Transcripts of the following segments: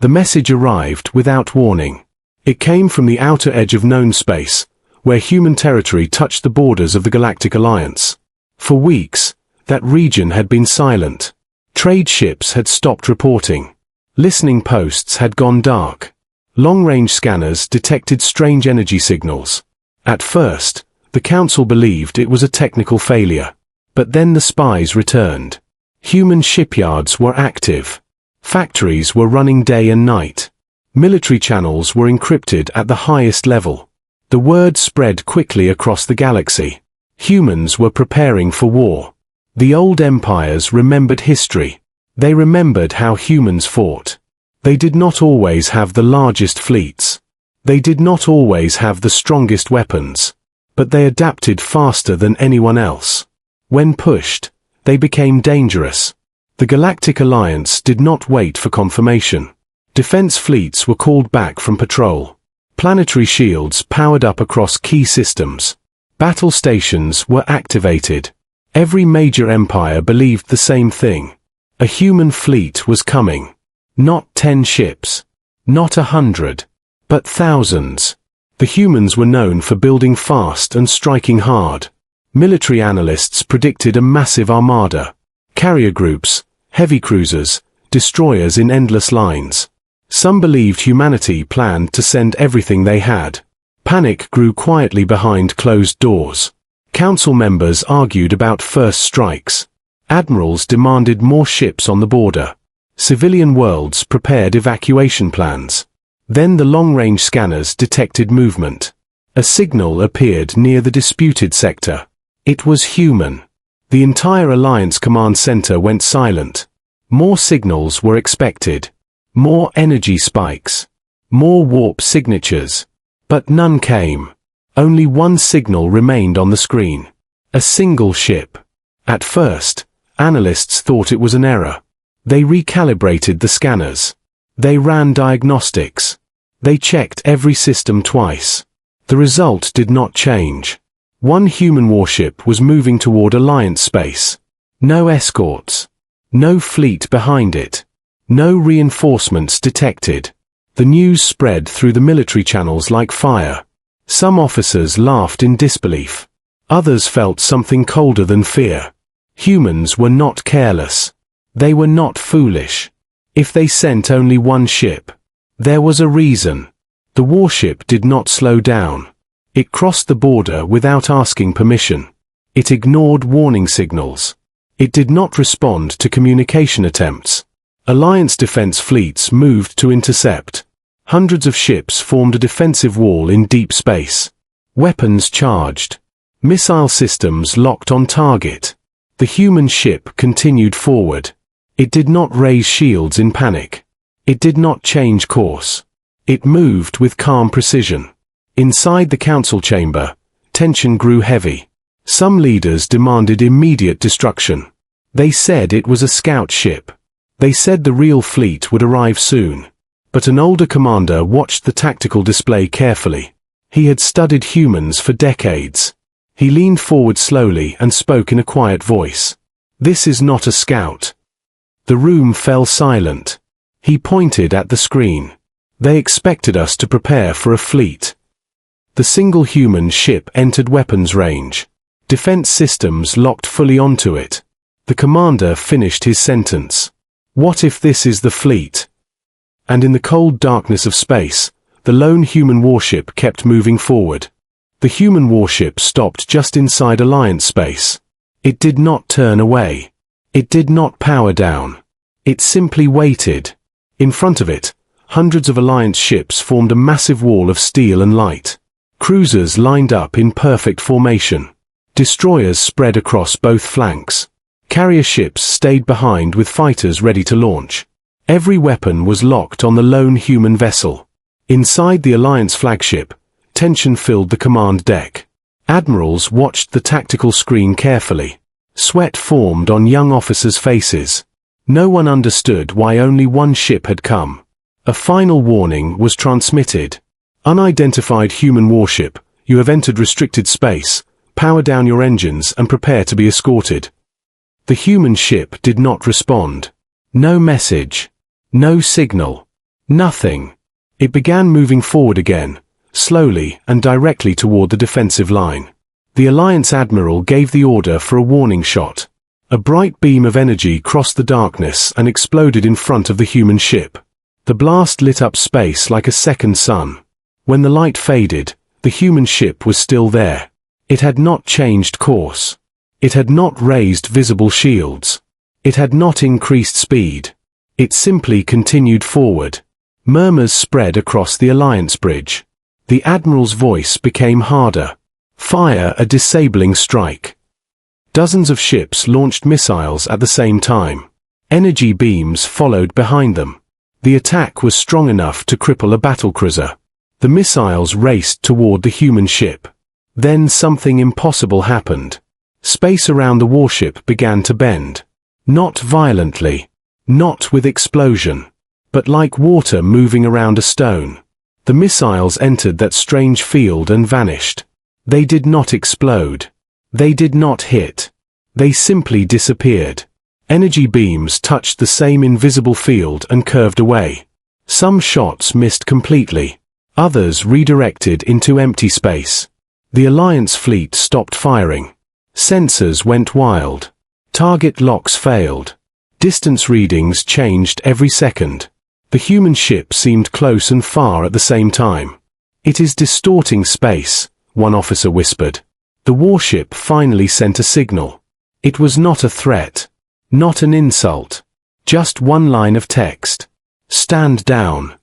The message arrived without warning. It came from the outer edge of known space, where human territory touched the borders of the Galactic Alliance. For weeks, that region had been silent. Trade ships had stopped reporting. Listening posts had gone dark. Long-range scanners detected strange energy signals. At first, the Council believed it was a technical failure. But then the spies returned. Human shipyards were active. Factories were running day and night. Military channels were encrypted at the highest level. The word spread quickly across the galaxy. Humans were preparing for war. The old empires remembered history. They remembered how humans fought. They did not always have the largest fleets. They did not always have the strongest weapons. But they adapted faster than anyone else. When pushed, they became dangerous. The Galactic Alliance did not wait for confirmation. Defense fleets were called back from patrol. Planetary shields powered up across key systems. Battle stations were activated. Every major empire believed the same thing. A human fleet was coming. Not 10 ships. Not 100. But thousands. The humans were known for building fast and striking hard. Military analysts predicted a massive armada. Carrier groups, heavy cruisers, destroyers in endless lines. Some believed humanity planned to send everything they had. Panic grew quietly behind closed doors. Council members argued about first strikes. Admirals demanded more ships on the border. Civilian worlds prepared evacuation plans. Then the long-range scanners detected movement. A signal appeared near the disputed sector. It was human. The entire Alliance command center went silent. More signals were expected. More energy spikes. More warp signatures. But none came. Only one signal remained on the screen. A single ship. At first, analysts thought it was an error. They recalibrated the scanners. They ran diagnostics. They checked every system twice. The result did not change. One human warship was moving toward Alliance space. No escorts. No fleet behind it. No reinforcements detected. The news spread through the military channels like fire. Some officers laughed in disbelief. Others felt something colder than fear. Humans were not careless. They were not foolish. If they sent only one ship, there was a reason. The warship did not slow down. It crossed the border without asking permission. It ignored warning signals. It did not respond to communication attempts. Alliance defense fleets moved to intercept. Hundreds of ships formed a defensive wall in deep space. Weapons charged. Missile systems locked on target. The human ship continued forward. It did not raise shields in panic. It did not change course. It moved with calm precision. Inside the council chamber, tension grew heavy. Some leaders demanded immediate destruction. They said it was a scout ship. They said the real fleet would arrive soon. But an older commander watched the tactical display carefully. He had studied humans for decades. He leaned forward slowly and spoke in a quiet voice. "This is not a scout." The room fell silent. He pointed at the screen. "They expected us to prepare for a fleet." The single human ship entered weapons range. Defense systems locked fully onto it. The commander finished his sentence. "What if this is the fleet?" And in the cold darkness of space, the lone human warship kept moving forward. The human warship stopped just inside Alliance space. It did not turn away. It did not power down. It simply waited. In front of it, hundreds of Alliance ships formed a massive wall of steel and light. Cruisers lined up in perfect formation. Destroyers spread across both flanks. Carrier ships stayed behind with fighters ready to launch. Every weapon was locked on the lone human vessel. Inside the Alliance flagship, tension filled the command deck. Admirals watched the tactical screen carefully. Sweat formed on young officers' faces. No one understood why only one ship had come. A final warning was transmitted. "Unidentified human warship, you have entered restricted space. Power down your engines and prepare to be escorted." The human ship did not respond. No message. No signal. Nothing. It began moving forward again, slowly and directly toward the defensive line. The Alliance Admiral gave the order for a warning shot. A bright beam of energy crossed the darkness and exploded in front of the human ship. The blast lit up space like a second sun. When the light faded, the human ship was still there. It had not changed course. It had not raised visible shields. It had not increased speed. It simply continued forward. Murmurs spread across the Alliance bridge. The Admiral's voice became harder. Fire a disabling strike. Dozens of ships launched missiles at the same time. Energy beams followed behind them. The attack was strong enough to cripple a battlecruiser. The missiles raced toward the human ship. Then something impossible happened. Space around the warship began to bend. Not violently. Not with explosion. But like water moving around a stone. The missiles entered that strange field and vanished. They did not explode. They did not hit. They simply disappeared. Energy beams touched the same invisible field and curved away. Some shots missed completely. Others redirected into empty space. The Alliance fleet stopped firing. Sensors went wild. Target locks failed. Distance readings changed every second. The human ship seemed close and far at the same time. "It is distorting space," one officer whispered. The warship finally sent a signal. It was not a threat. Not an insult. Just one line of text. "Stand down."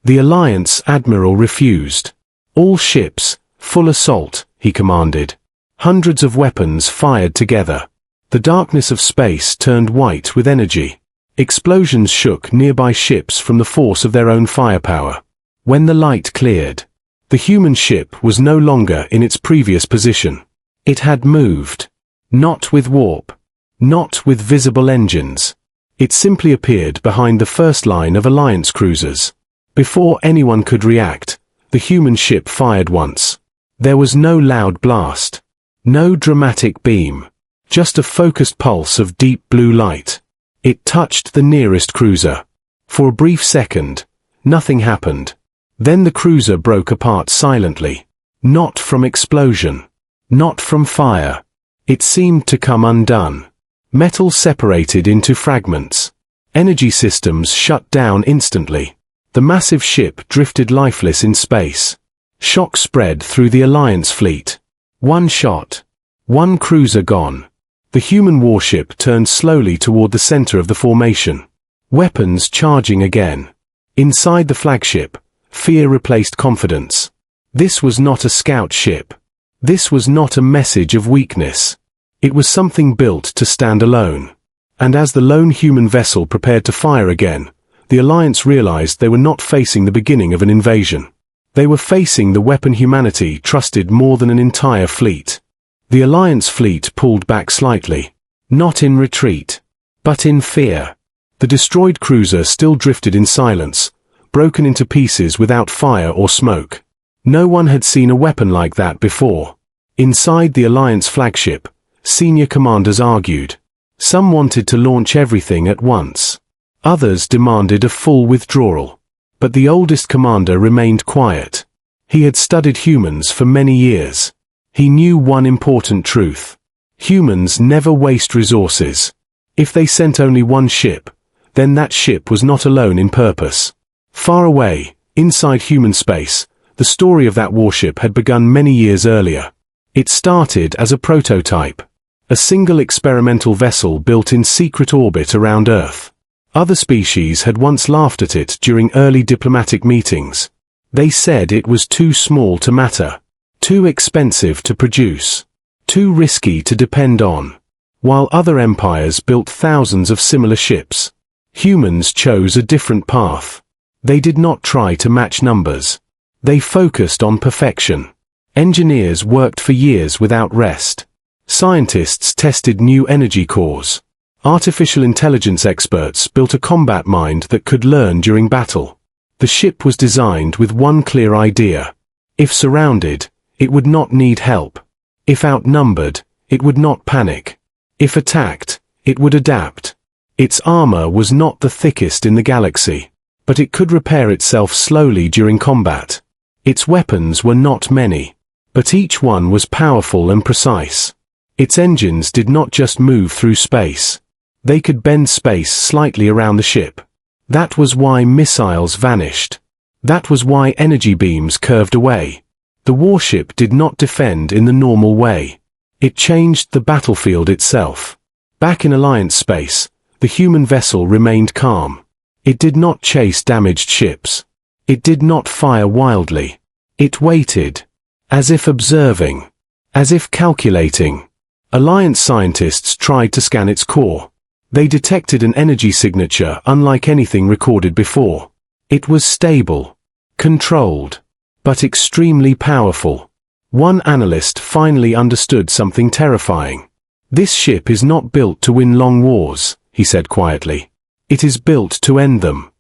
The Alliance Admiral refused. "All ships, full assault," he commanded. Hundreds of weapons fired together. The darkness of space turned white with energy. Explosions shook nearby ships from the force of their own firepower. When the light cleared, the human ship was no longer in its previous position. It had moved. Not with warp. Not with visible engines. It simply appeared behind the first line of Alliance cruisers. Before anyone could react, the human ship fired once. There was no loud blast. No dramatic beam. Just a focused pulse of deep blue light. It touched the nearest cruiser. For a brief second, nothing happened. Then the cruiser broke apart silently. Not from explosion. Not from fire. It seemed to come undone. Metal separated into fragments. Energy systems shut down instantly. The massive ship drifted lifeless in space. Shock spread through the Alliance fleet. One shot. One cruiser gone. The human warship turned slowly toward the center of the formation. Weapons charging again. Inside the flagship, fear replaced confidence. This was not a scout ship. This was not a message of weakness. It was something built to stand alone. And as the lone human vessel prepared to fire again, the Alliance realized they were not facing the beginning of an invasion. They were facing the weapon humanity trusted more than an entire fleet. The Alliance fleet pulled back slightly. Not in retreat, but in fear. The destroyed cruiser still drifted in silence, broken into pieces without fire or smoke. No one had seen a weapon like that before. Inside the Alliance flagship, senior commanders argued. Some wanted to launch everything at once. Others demanded a full withdrawal. But the oldest commander remained quiet. He had studied humans for many years. He knew one important truth. Humans never waste resources. If they sent only one ship, then that ship was not alone in purpose. Far away, inside human space, the story of that warship had begun many years earlier. It started as a prototype. A single experimental vessel built in secret orbit around Earth. Other species had once laughed at it during early diplomatic meetings. They said it was too small to matter. Too expensive to produce. Too risky to depend on. While other empires built thousands of similar ships, humans chose a different path. They did not try to match numbers. They focused on perfection. Engineers worked for years without rest. Scientists tested new energy cores. Artificial intelligence experts built a combat mind that could learn during battle. The ship was designed with one clear idea. If surrounded, it would not need help. If outnumbered, it would not panic. If attacked, it would adapt. Its armor was not the thickest in the galaxy, but it could repair itself slowly during combat. Its weapons were not many, but each one was powerful and precise. Its engines did not just move through space. They could bend space slightly around the ship. That was why missiles vanished. That was why energy beams curved away. The warship did not defend in the normal way. It changed the battlefield itself. Back in Alliance space, the human vessel remained calm. It did not chase damaged ships. It did not fire wildly. It waited, as if observing, as if calculating. Alliance scientists tried to scan its core. They detected an energy signature unlike anything recorded before. It was stable, controlled, but extremely powerful. One analyst finally understood something terrifying. "This ship is not built to win long wars," he said quietly. "It is built to end them."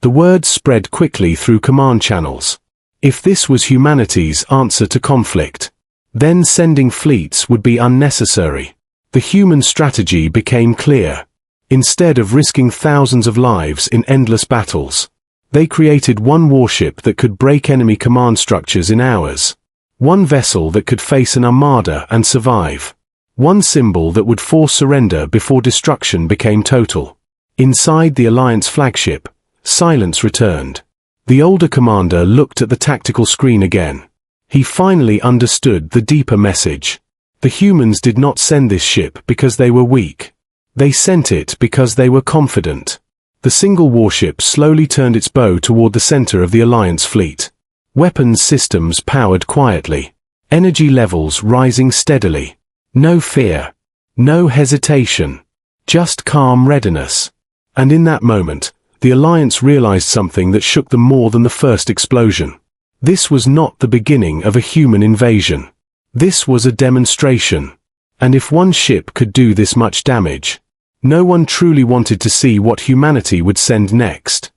The words spread quickly through command channels. If this was humanity's answer to conflict, then sending fleets would be unnecessary. The human strategy became clear. Instead of risking thousands of lives in endless battles, they created one warship that could break enemy command structures in hours. One vessel that could face an armada and survive. One symbol that would force surrender before destruction became total. Inside the Alliance flagship, silence returned. The older commander looked at the tactical screen again. He finally understood the deeper message. The humans did not send this ship because they were weak. They sent it because they were confident. The single warship slowly turned its bow toward the center of the Alliance fleet. Weapons systems powered quietly. Energy levels rising steadily. No fear. No hesitation. Just calm readiness. And in that moment, the Alliance realized something that shook them more than the first explosion. This was not the beginning of a human invasion. This was a demonstration. And if one ship could do this much damage, no one truly wanted to see what humanity would send next.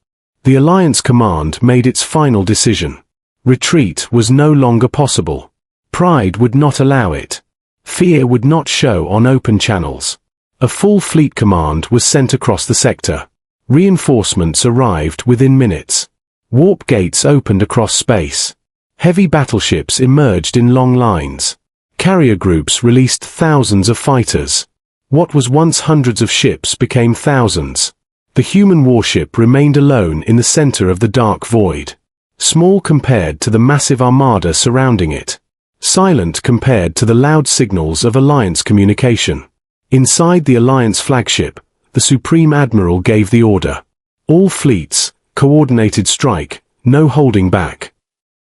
The Alliance command made its final decision. Retreat was no longer possible. Pride would not allow it. Fear would not show on open channels. A full fleet command was sent across the sector. Reinforcements arrived within minutes. Warp gates opened across space. Heavy battleships emerged in long lines. Carrier groups released thousands of fighters. What was once hundreds of ships became thousands. The human warship remained alone in the center of the dark void. Small compared to the massive armada surrounding it. Silent compared to the loud signals of Alliance communication. Inside the Alliance flagship, the Supreme Admiral gave the order. All fleets, coordinated strike, no holding back.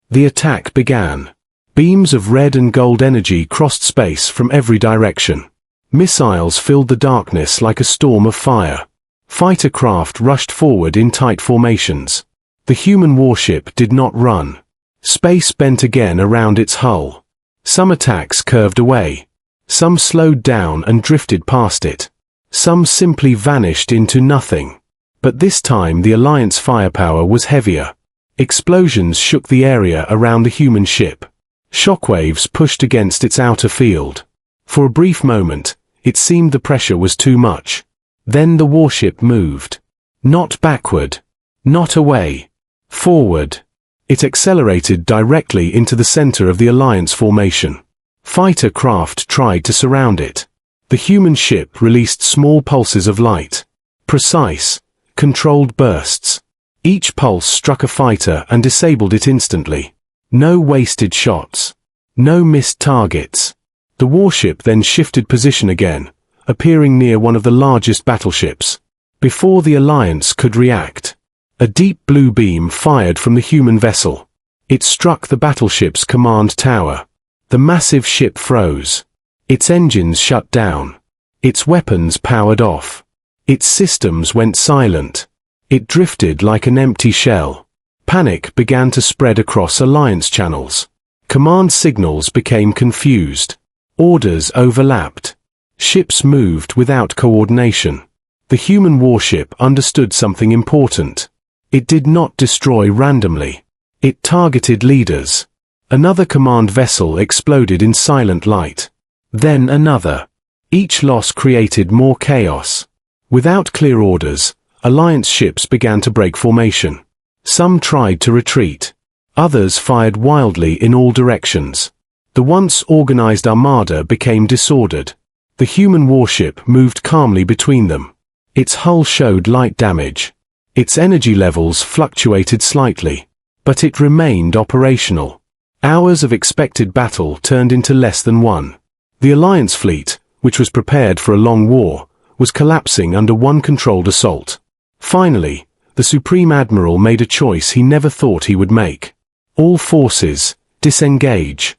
The attack began. Beams of red and gold energy crossed space from every direction. Missiles filled the darkness like a storm of fire. Fighter craft rushed forward in tight formations. The human warship did not run. Space bent again around its hull. Some attacks curved away. Some slowed down and drifted past it. Some simply vanished into nothing. But this time the Alliance firepower was heavier. Explosions shook the area around the human ship. Shockwaves pushed against its outer field. For a brief moment, it seemed the pressure was too much. Then the warship moved. Not backward. Not away. Forward. It accelerated directly into the center of the Alliance formation. Fighter craft tried to surround it. The human ship released small pulses of light. Precise, controlled bursts. Each pulse struck a fighter and disabled it instantly. No wasted shots. No missed targets. The warship then shifted position again, appearing near one of the largest battleships. Before the Alliance could react, a deep blue beam fired from the human vessel. It struck the battleship's command tower. The massive ship froze. Its engines shut down. Its weapons powered off. Its systems went silent. It drifted like an empty shell. Panic began to spread across Alliance channels. Command signals became confused. Orders overlapped. Ships moved without coordination. The human warship understood something important. It did not destroy randomly. It targeted leaders. Another command vessel exploded in silent light. Then another. Each loss created more chaos. Without clear orders, Alliance ships began to break formation. Some tried to retreat. Others fired wildly in all directions. The once organized armada became disordered. The human warship moved calmly between them. Its hull showed light damage. Its energy levels fluctuated slightly, but it remained operational. Hours of expected battle turned into less than one. The Alliance fleet, which was prepared for a long war, was collapsing under one controlled assault. Finally, the Supreme Admiral made a choice he never thought he would make. All forces, disengage.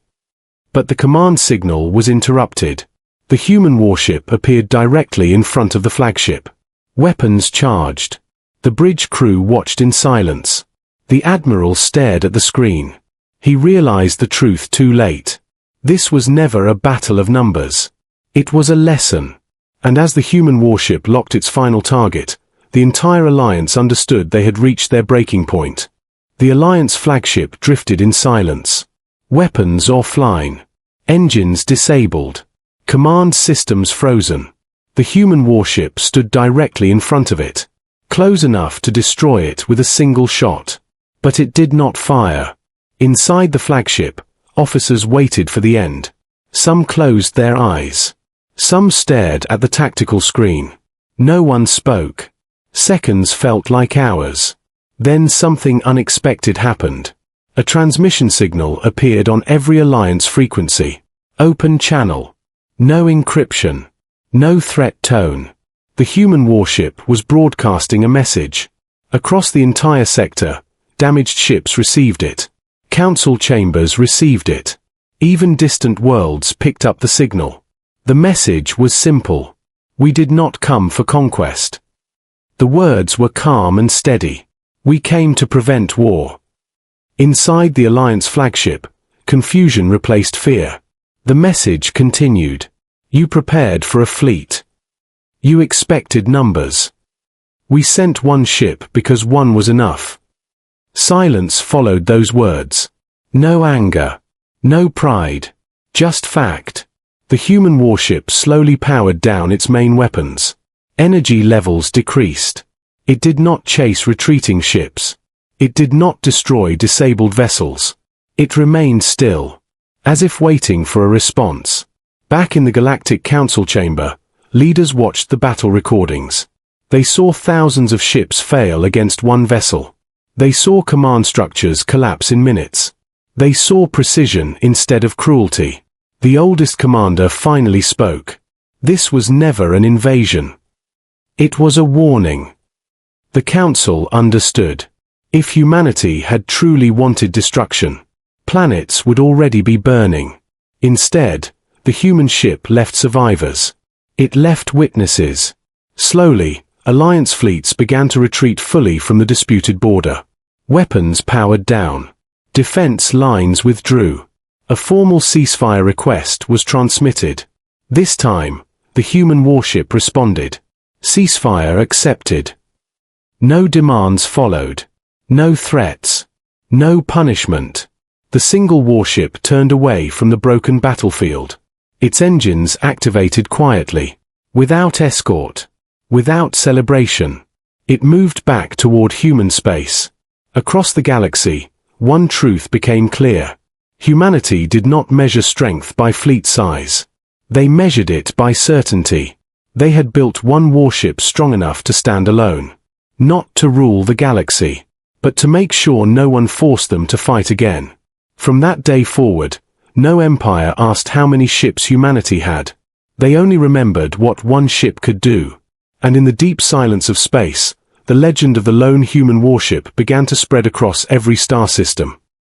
But the command signal was interrupted. The human warship appeared directly in front of the flagship. Weapons charged. The bridge crew watched in silence. The Admiral stared at the screen. He realized the truth too late. This was never a battle of numbers. It was a lesson. And as the human warship locked its final target, the entire Alliance understood they had reached their breaking point. The Alliance flagship drifted in silence. Weapons offline. Engines disabled. Command systems frozen. The human warship stood directly in front of it, close enough to destroy it with a single shot. But it did not fire. Inside the flagship, officers waited for the end. Some closed their eyes. Some stared at the tactical screen. No one spoke. Seconds felt like hours. Then something unexpected happened. A transmission signal appeared on every Alliance frequency. Open channel. No encryption. No threat tone. The human warship was broadcasting a message. Across the entire sector, damaged ships received it. Council chambers received it. Even distant worlds picked up the signal. The message was simple. We did not come for conquest. The words were calm and steady. We came to prevent war. Inside the Alliance flagship, confusion replaced fear. The message continued. You prepared for a fleet. You expected numbers. We sent one ship because one was enough. Silence followed those words. No anger. No pride. Just fact. The human warship slowly powered down its main weapons. Energy levels decreased. It did not chase retreating ships. It did not destroy disabled vessels. It remained still, as if waiting for a response. Back in the Galactic Council chamber, leaders watched the battle recordings. They saw thousands of ships fail against one vessel. They saw command structures collapse in minutes. They saw precision instead of cruelty. The oldest commander finally spoke. This was never an invasion. It was a warning. The Council understood. If humanity had truly wanted destruction, planets would already be burning. Instead, the human ship left survivors. It left witnesses. Slowly, Alliance fleets began to retreat fully from the disputed border. Weapons powered down. Defense lines withdrew. A formal ceasefire request was transmitted. This time, the human warship responded. Ceasefire accepted. No demands followed. No threats. No punishment. The single warship turned away from the broken battlefield. Its engines activated quietly. Without escort. Without celebration. It moved back toward human space. Across the galaxy, one truth became clear. Humanity did not measure strength by fleet size. They measured it by certainty. They had built one warship strong enough to stand alone. Not to rule the galaxy, but to make sure no one forced them to fight again. From that day forward, no empire asked how many ships humanity had. They only remembered what one ship could do. And in the deep silence of space, the legend of the lone human warship began to spread across every star system.